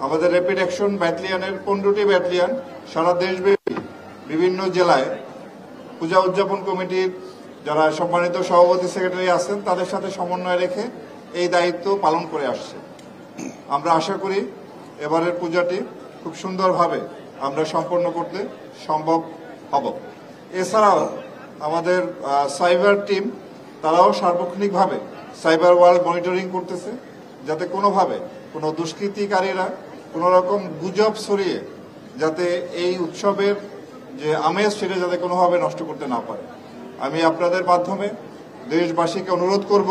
আমাদের rapid action ব্যাটালিয়নের 15টি battalion সারা দেশব্যাপী বিভিন্ন জেলায় পূজা উদযাপন কমিটির যারা সম্মানিত সভাপতি সেক্রেটারি আছেন তাদের সাথে সমন্বয় রেখে এই দায়িত্ব পালন করে আসছে। আমরা আশা করি এবারের পূজাটি খুব সুন্দরভাবে আমরা সম্পন্ন করতে সম্ভব হব। এছাড়াও আমাদের সাইবার টিম তারাও সার্বক্ষণিকভাবে সাইবার ওয়ার্ল্ড মনিটরিং করতেছে, যাতে কোনোভাবে কোনো দুষ্কৃতিকারীরা কোনো রকম গুজব ছড়িয়ে যাতে এই উৎসবের যে আমেজ সেটা যাতে কোনোভাবে নষ্ট করতে না পারে। আমি আপনাদের মাধ্যমে দেশবাসীকে অনুরোধ করব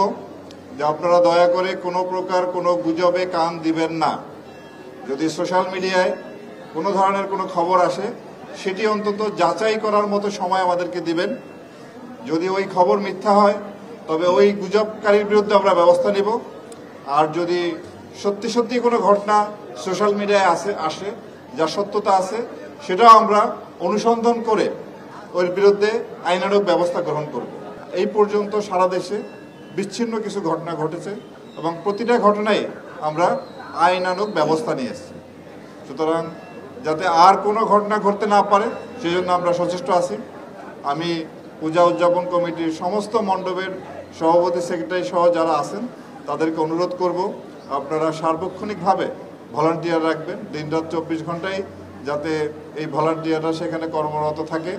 যে আপনারা দয়া করে কোনো প্রকার কোনো গুজবে কান দিবেন না। যদি সোশ্যাল মিডিয়ায় কোনো ধরনের কোনো খবর আসে সেটি অন্তত যাচাই করার মতো সময় আমাদেরকে দিবেন। যদি ওই খবর মিথ্যা হয় তবে ওই গুজবকারীর বিরুদ্ধে আমরা ব্যবস্থা নিব। আর যদি সত্যি সত্যি কোনো ঘটনা সোশ্যাল মিডিয়ায় আসে যা সত্যতা আছে সেটাও আমরা অনুসন্ধান করে ওর বিরুদ্ধে আইনানুগ ব্যবস্থা গ্রহণ করব। এই পর্যন্ত সারা দেশে বিচ্ছিন্ন কিছু ঘটনা ঘটেছে এবং প্রতিটা ঘটনায় আমরা আইনানুগ ব্যবস্থা নিয়ে এসেছি। সুতরাং যাতে আর কোনো ঘটনা ঘটতে না পারে সেজন্য আমরা সচেষ্ট আছি। আমি পূজা উদযাপন কমিটির সমস্ত মণ্ডপের সভাপতি সেক্রেটারি সহ যারা আছেন তাদেরকে অনুরোধ করব আপনারা সার্বক্ষণিকভাবে ভলান্টিয়ার রাখবেন। দিনরাত 24 ঘন্টায় যাতে এই ভলান্টিয়াররা সেখানে কর্মরত থাকে।